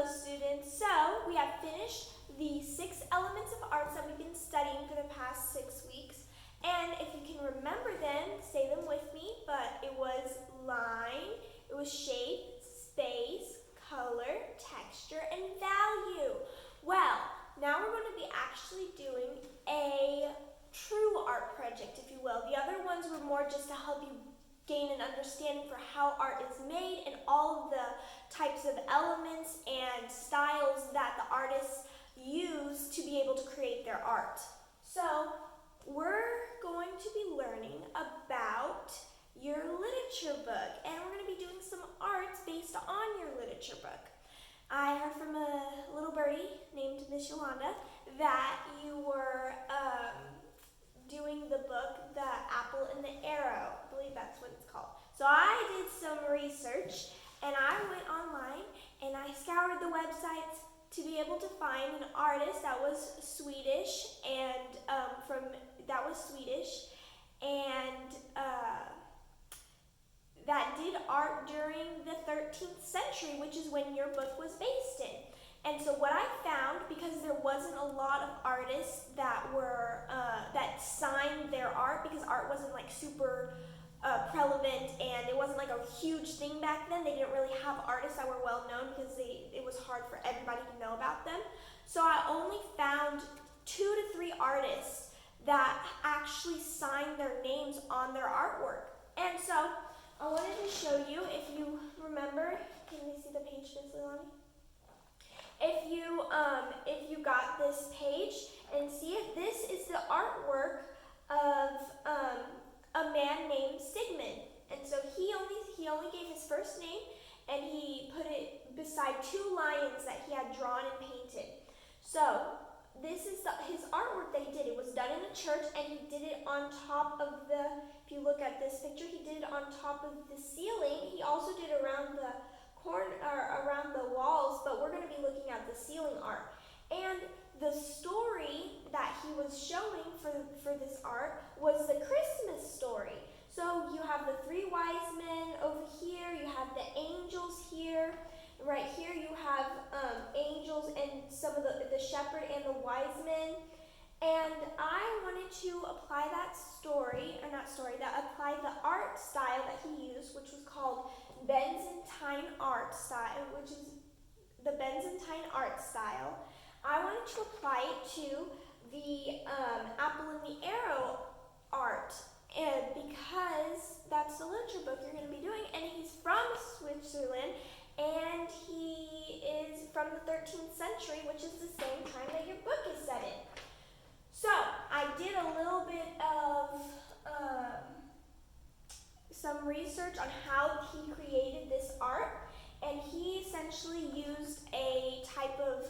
Hello students, so we have finished the 6 elements of arts that we've been studying for the past 6 weeks, and if you can remember them, say them with me, but it was line, it was shape, space, color, texture, and value. Well, now we're going to be actually doing a true art project, if you will. The other ones were more just to help you gain an understanding for how art is made and all of the types of elements and styles that the artists use to be able to create their art. So we're going to be learning about your literature book, and we're going to be doing some arts based on your literature book. I heard from a little birdie named Miss Yolanda that you were doing the book, The Apple and the Arrow. I believe that's what it's called. So I did some research and I went online and I scoured the websites to be able to find an artist that was Swedish and that did art during the 13th century, which is when your book was based in. And so what I found, because there wasn't a lot of artists that were that signed their art, because art wasn't like super prevalent and it wasn't like a huge thing back then. They didn't really have artists that were well known because it was hard for everybody to know about them. So I only found 2 to 3 artists that actually signed their names on their artwork. And so I wanted to show you, if you remember, can we see the page, Miss Leilani? If you got this page and see it, this is the artwork of a man named Sigmund. And so he only gave his first name and he put it beside 2 lions that he had drawn and painted. So this is his artwork that he did. It was done in a church and he did it on top of if you look at this picture, he did it on top of the ceiling. He also did around the around the walls, but we're going to be looking at the ceiling art. And the story that he was showing for this art was the Christmas story. So you have the 3 wise men over here, you have the angels here, right here you have angels and some of the shepherd and the wise men. And I wanted to apply apply the art style that he used, which was called Byzantine art style, which is the Byzantine art style. I wanted to apply it to the Apple and the Arrow art, and because that's the literature book you're going to be doing, and he's from Switzerland, and he is from the 13th century, which is the same time that your book is set in. So I did a little bit of some research on how he created this art, and he essentially used a type of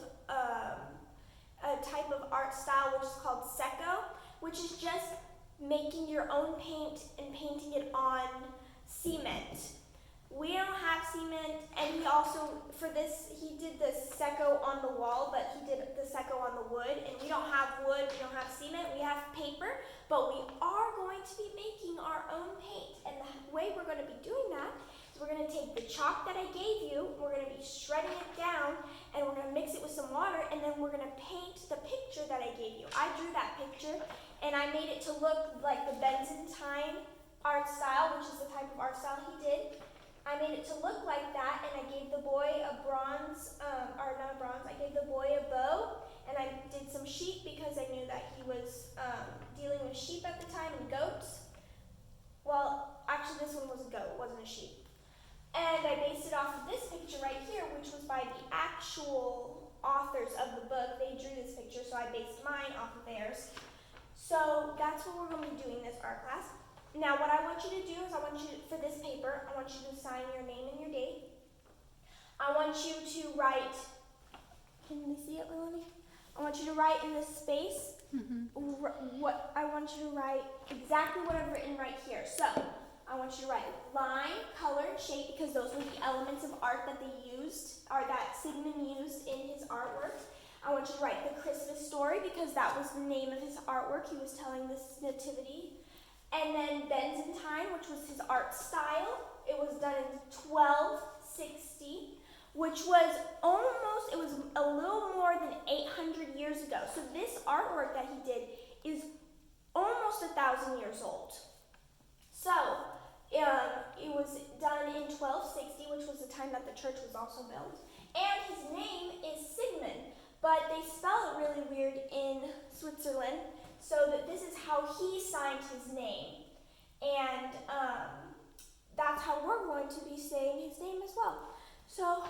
art style which is called secco, which is just making your own paint and painting it on cement. We don't have cement, and he also, for this, he did the secco on the wall, but he did the secco on the wood, and we don't have wood, we don't have cement, we have paper, but we are going to be making our own paint. And the way we're going to be doing that is we're going to take the chalk that I gave you, we're going to be shredding it down, and we're going to mix it with some water, and then we're going to paint the picture that I gave you. I drew that picture, and I made it to look like the Byzantine art style, which is the type of art style he did. I made it to look like that, and I gave the boy a I gave the boy a bow, and I did some sheep because I knew that he was dealing with sheep at the time and goats. Well, actually this one was a goat, it wasn't a sheep. And I based it off of this picture right here, which was by the actual authors of the book. They drew this picture, so I based mine off of theirs. So that's what we're going to be doing this art class. Now what I want you to do is for this paper, I want you to sign your name and your date. I want you to write, can we see it, Lily? I want you to write in this space, I want you to write exactly what I've written right here. So I want you to write line, color, and shape, because those were the elements of art that they used, or that Sigmund used in his artwork. I want you to write the Christmas story, because that was the name of his artwork. He was telling this nativity. And then Byzantine, which was his art style. It was done in 1260, which was it was a little more than 800 years ago. So this artwork that he did is almost 1,000 years old. So it was done in 1260, which was the time that the church was also built. And his name is Sigmund, but they spell it really weird in Switzerland, so that this is how he signed his name. And that's how we're going to be saying his name as well. So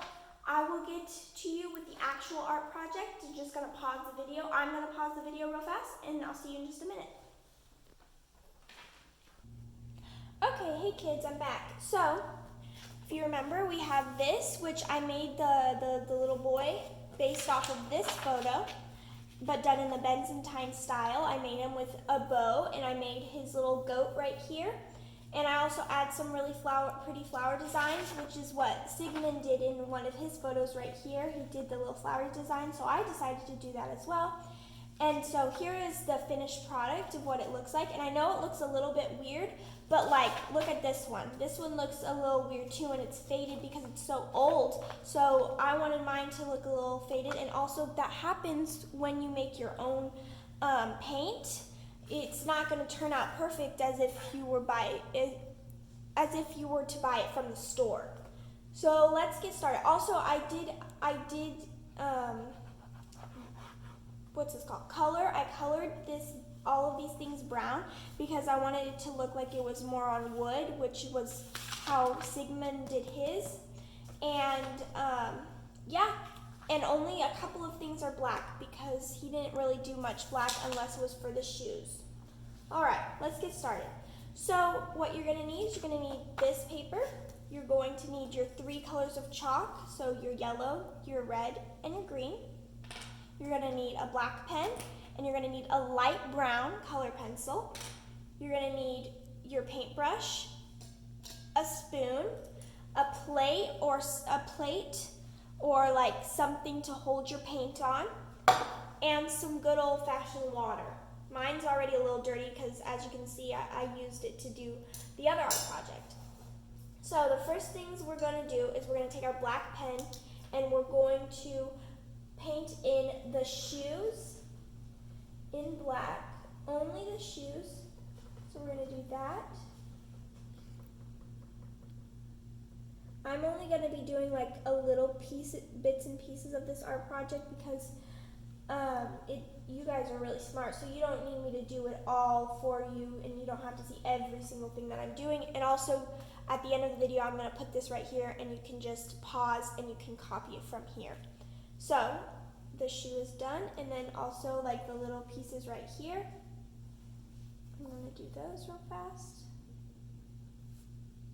I will get to you with the actual art project. You're just going to pause the video. I'm going to pause the video real fast, and I'll see you in just a minute. Okay, hey kids, I'm back. So, if you remember, we have this, which I made the little boy based off of this photo, but done in the Byzantine style. I made him with a bow, and I made his little goat right here. And I also add some really pretty flower designs, which is what Sigmund did in one of his photos right here. He did the little flower design, so I decided to do that as well. And so here is the finished product of what it looks like. And I know it looks a little bit weird, but like, look at this one. This one looks a little weird too, and it's faded because it's so old. So I wanted mine to look a little faded. And also that happens when you make your own paint. It's not going to turn out perfect as if you were to buy it from the store. So let's get started. Also, I did what's this called? Color. I colored all of these things brown because I wanted it to look like it was more on wood, which was how Sigmund did his. And yeah, and only a couple of things are black because he didn't really do much black unless it was for the shoes. All right, let's get started. So what you're gonna need is you're gonna need this paper. You're going to need your 3 colors of chalk, so your yellow, your red, and your green. You're gonna need a black pen, and you're gonna need a light brown color pencil. You're gonna need your paintbrush, a spoon, a plate or like something to hold your paint on, and some good old-fashioned water. Mine's already a little dirty because, as you can see, I used it to do the other art project. So the first things we're gonna do is we're gonna take our black pen and we're going to paint in the shoes in black, only the shoes. So we're gonna do that. I'm only gonna be doing like a little bits and pieces of this art project because you guys are really smart, so you don't need me to do it all for you, and you don't have to see every single thing that I'm doing. And also, at the end of the video, I'm gonna put this right here, and you can just pause and you can copy it from here. So the shoe is done, and then also like the little pieces right here. I'm gonna do those real fast.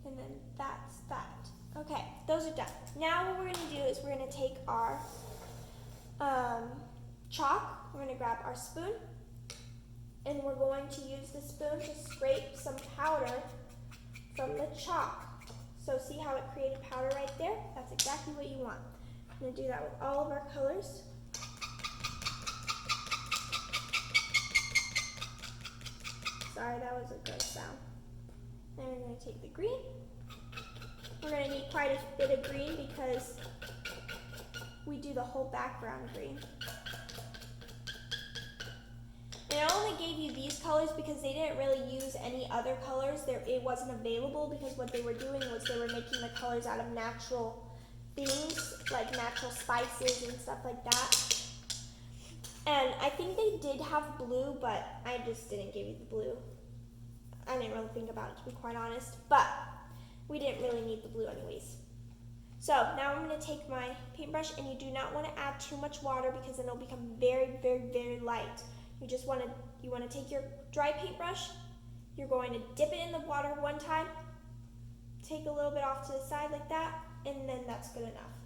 And then that's that. Okay, those are done. Now what we're gonna do is we're gonna take our chalk, we're gonna grab our spoon, and we're going to use the spoon to scrape some powder from the chalk. So see how it created powder right there? That's exactly what you want. I'm gonna do that with all of our colors. Sorry, that was a gross sound. Then we're gonna take the green. We're gonna need quite a bit of green because we do the whole background green. And I only gave you these colors because they didn't really use any other colors. It wasn't available because what they were doing was they were making the colors out of natural things, like natural spices and stuff like that. And I think they did have blue, but I just didn't give you the blue. I didn't really think about it, to be quite honest, but we didn't really need the blue anyways. So now I'm going to take my paintbrush, and you do not want to add too much water because then it'll become very, very, very light. You want to take your dry paintbrush, you're going to dip it in the water one time, take a little bit off to the side like that, and then that's good enough.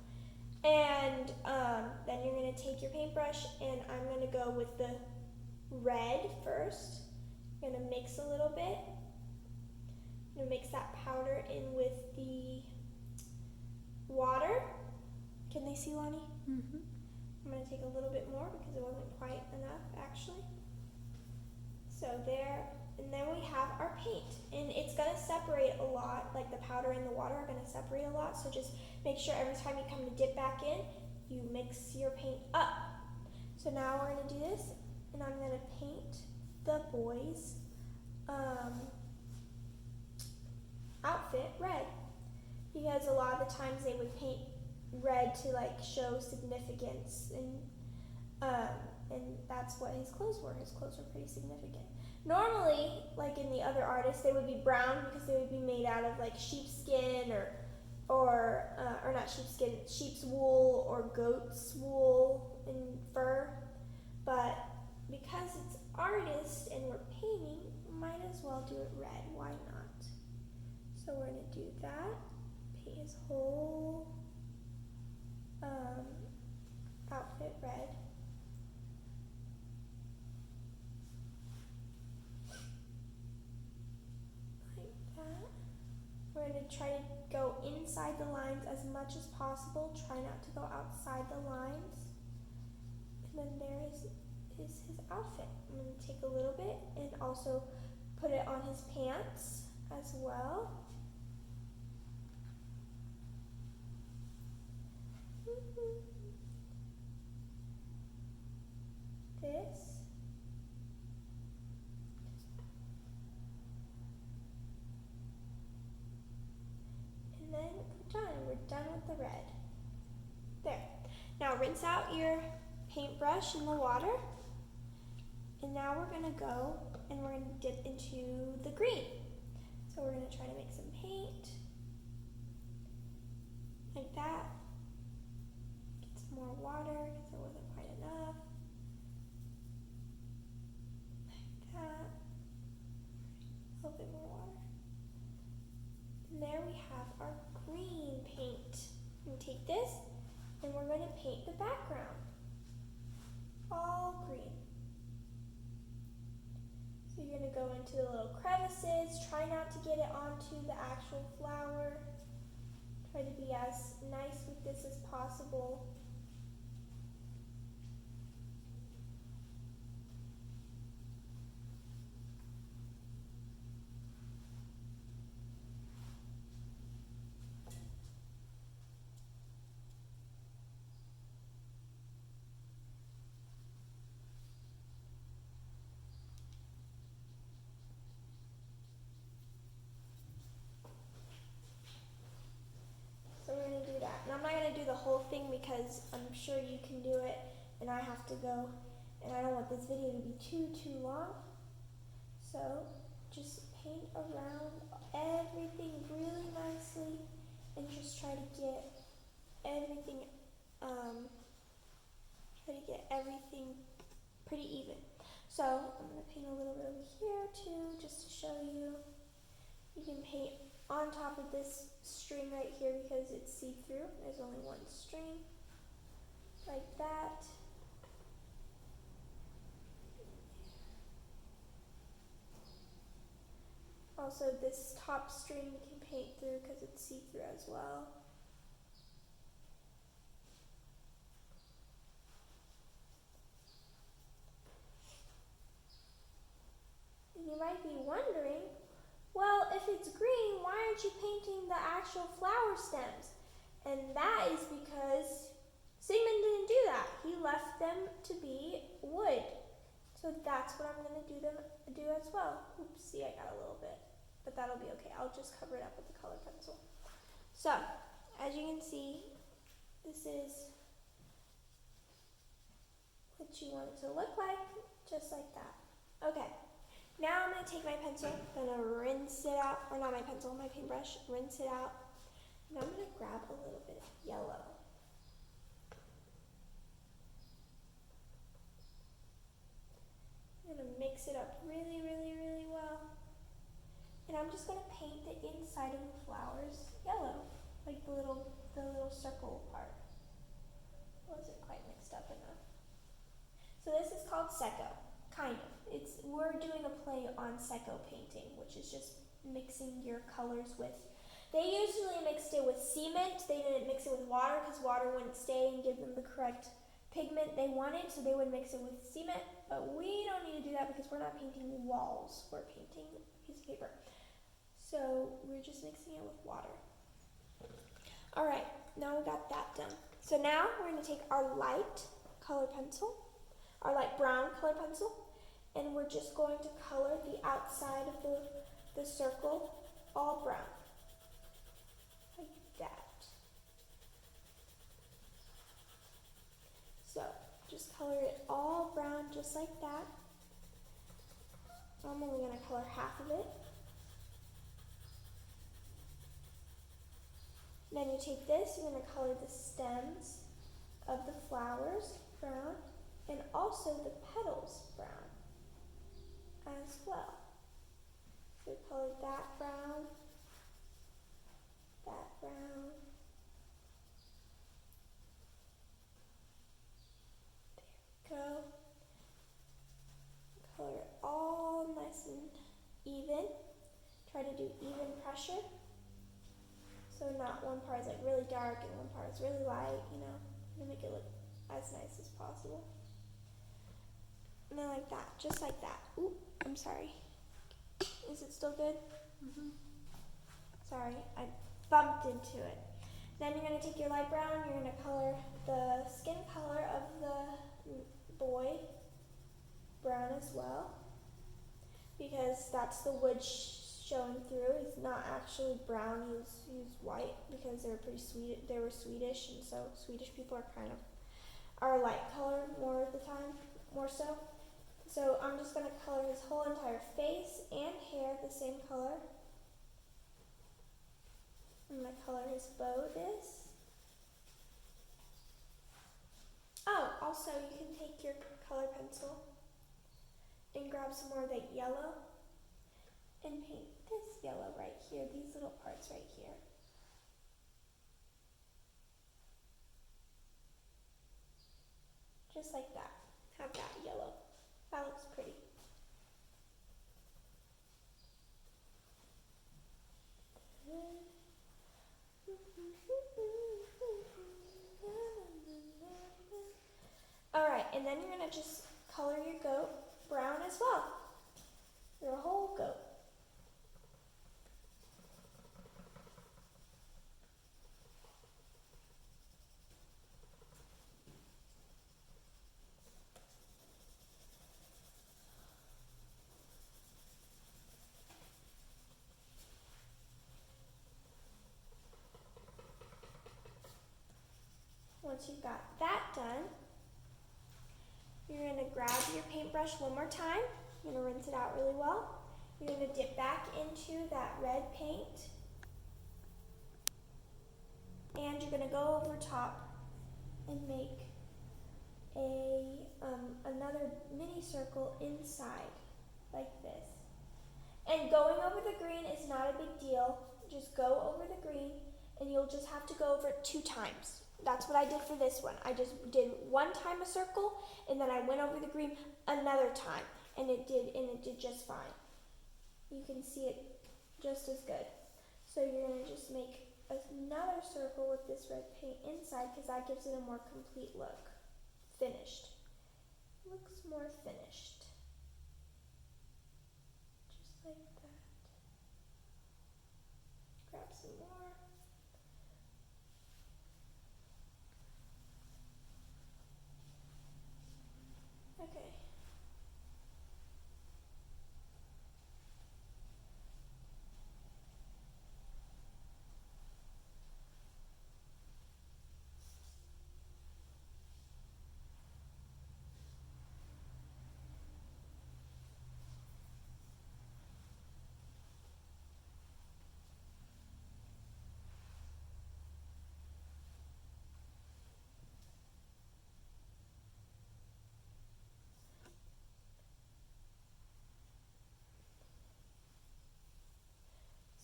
And then you're going to take your paintbrush, and I'm going to go with the red first. I'm going to mix a little bit. I'm going to mix that powder in with the water. Can they see, Lonnie? Mm-hmm. I'm going to take a little bit more because it wasn't quite enough, actually. So there, and then we have our paint. And it's going to separate a lot, like the powder and the water are going to separate a lot, so just Make sure every time you come to dip back in, you mix your paint up. So now we're gonna do this, and I'm gonna paint the boys' outfit red, because a lot of the times they would paint red to like show significance, and that's what his clothes were. His clothes were pretty significant. Normally, like in the other artists, they would be brown because they would be made out of like sheepskin or not sheepskin, sheep's wool or goat's wool and fur. But because it's artist and we're painting, might as well do it red. Why not? So we're gonna do that. Paint his whole outfit red. Like that. We're going to try to go inside the lines as much as possible. Try not to go outside the lines. And then there is his outfit. I'm going to take a little bit and also put it on his pants as well. This. And then we're done. We're done with the red. There. Now rinse out your paintbrush in the water. And now we're going to go and we're going to dip into the green. So we're going to try to make some paint. Like that. Get some more water because there wasn't quite enough. Like that. A little bit more water. And there we have our green paint. We take this and we're going to paint the background. All green. So you're going to go into the little crevices. Try not to get it onto the actual flower. Try to be as nice with this as possible. I'm not going to do the whole thing because I'm sure you can do it and I have to go and I don't want this video to be too long. So just paint around everything really nicely and just try to get everything pretty even. So I'm going to paint a little bit over here too, just to show you. You can paint on top of this string right here because it's see-through. There's only one string, like that. Also, this top string you can paint through because it's see-through as well. And you might be wondering, well, if it's green, why aren't you painting the actual flower stems? And that is because Sigmund didn't do that. He left them to be wood. So that's what I'm going to do as well. Oops, see, I got a little bit, but that'll be okay. I'll just cover it up with the color pencil. So, as you can see, this is what you want it to look like, just like that. Okay. Now I'm going to take my pencil, I'm going to rinse it out, or not my pencil, my paintbrush, rinse it out, and I'm going to grab a little bit of yellow. I'm going to mix it up really, really, really well. And I'm just going to paint the inside of the flowers yellow, like the little circle part. Wasn't quite mixed up enough. So this is called secco, kind of. We're doing a play on secco painting, which is just mixing your colors with. They usually mixed it with cement. They didn't mix it with water because water wouldn't stay and give them the correct pigment they wanted, so they would mix it with cement. But we don't need to do that because we're not painting walls. We're painting a piece of paper. So we're just mixing it with water. All right, now we got that done. So now we're going to take our light color pencil, our light brown color pencil, and we're just going to color the outside of the circle all brown, like that. So just color it all brown just like that. I'm only going to color half of it. Then you take this, you're going to color the stems of the flowers brown and also the petals brown as well. So color that brown, that brown. There we go. Color it all nice and even. Try to do even pressure. So not one part is like really dark and one part is really light, you know, to make it look as nice as possible. And then like that, just like that. Ooh, I'm sorry. Is it still good? Mm-hmm. Sorry, I bumped into it. Then you're going to take your light brown, you're going to color the skin color of the boy brown as well, because that's the wood showing through. He's not actually brown, he's white, because they were pretty sweet. They were Swedish, and so Swedish people are light colored more of the time, more so. So I'm just going to color his whole entire face and hair the same color. I'm going to color his bow this. Oh, also you can take your color pencil and grab some more of that yellow and paint this yellow right here, these little parts right here. Just like that. Have that yellow. That looks pretty. Alright, and then you're going to just color your goat brown as well. Your whole goat. Once you've got that done, you're going to grab your paintbrush one more time. You're going to rinse it out really well. You're going to dip back into that red paint. And you're going to go over top and make another mini circle inside, like this. And going over the green is not a big deal. Just go over the green, and you'll just have to go over it 2 times. That's what I did for this one. I just did 1 time a circle, and then I went over the green another time, and it did just fine. You can see it just as good. So you're going to just make another circle with this red paint inside, because that gives it a more complete look. Finished. Looks more finished. Just like that. Grab some more. Okay.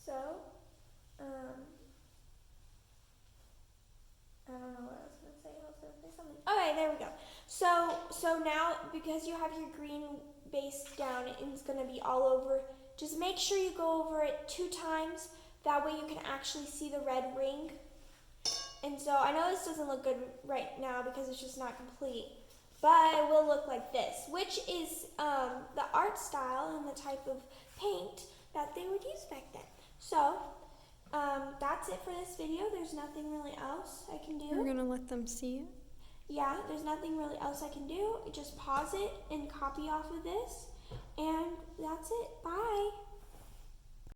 So, I don't know what I was going to say. I was going to say something. Okay, there we go. So now, because you have your green base down, it's going to be all over. Just make sure you go over it 2 times. That way you can actually see the red ring. And so I know this doesn't look good right now because it's just not complete, but it will look like this, which is the art style and the type of paint that they would use back then. So That's it for this video. There's nothing really else I can do. We're gonna let them see it. Yeah, there's nothing really else I can do. Just pause it and copy off of this. And that's it. Bye.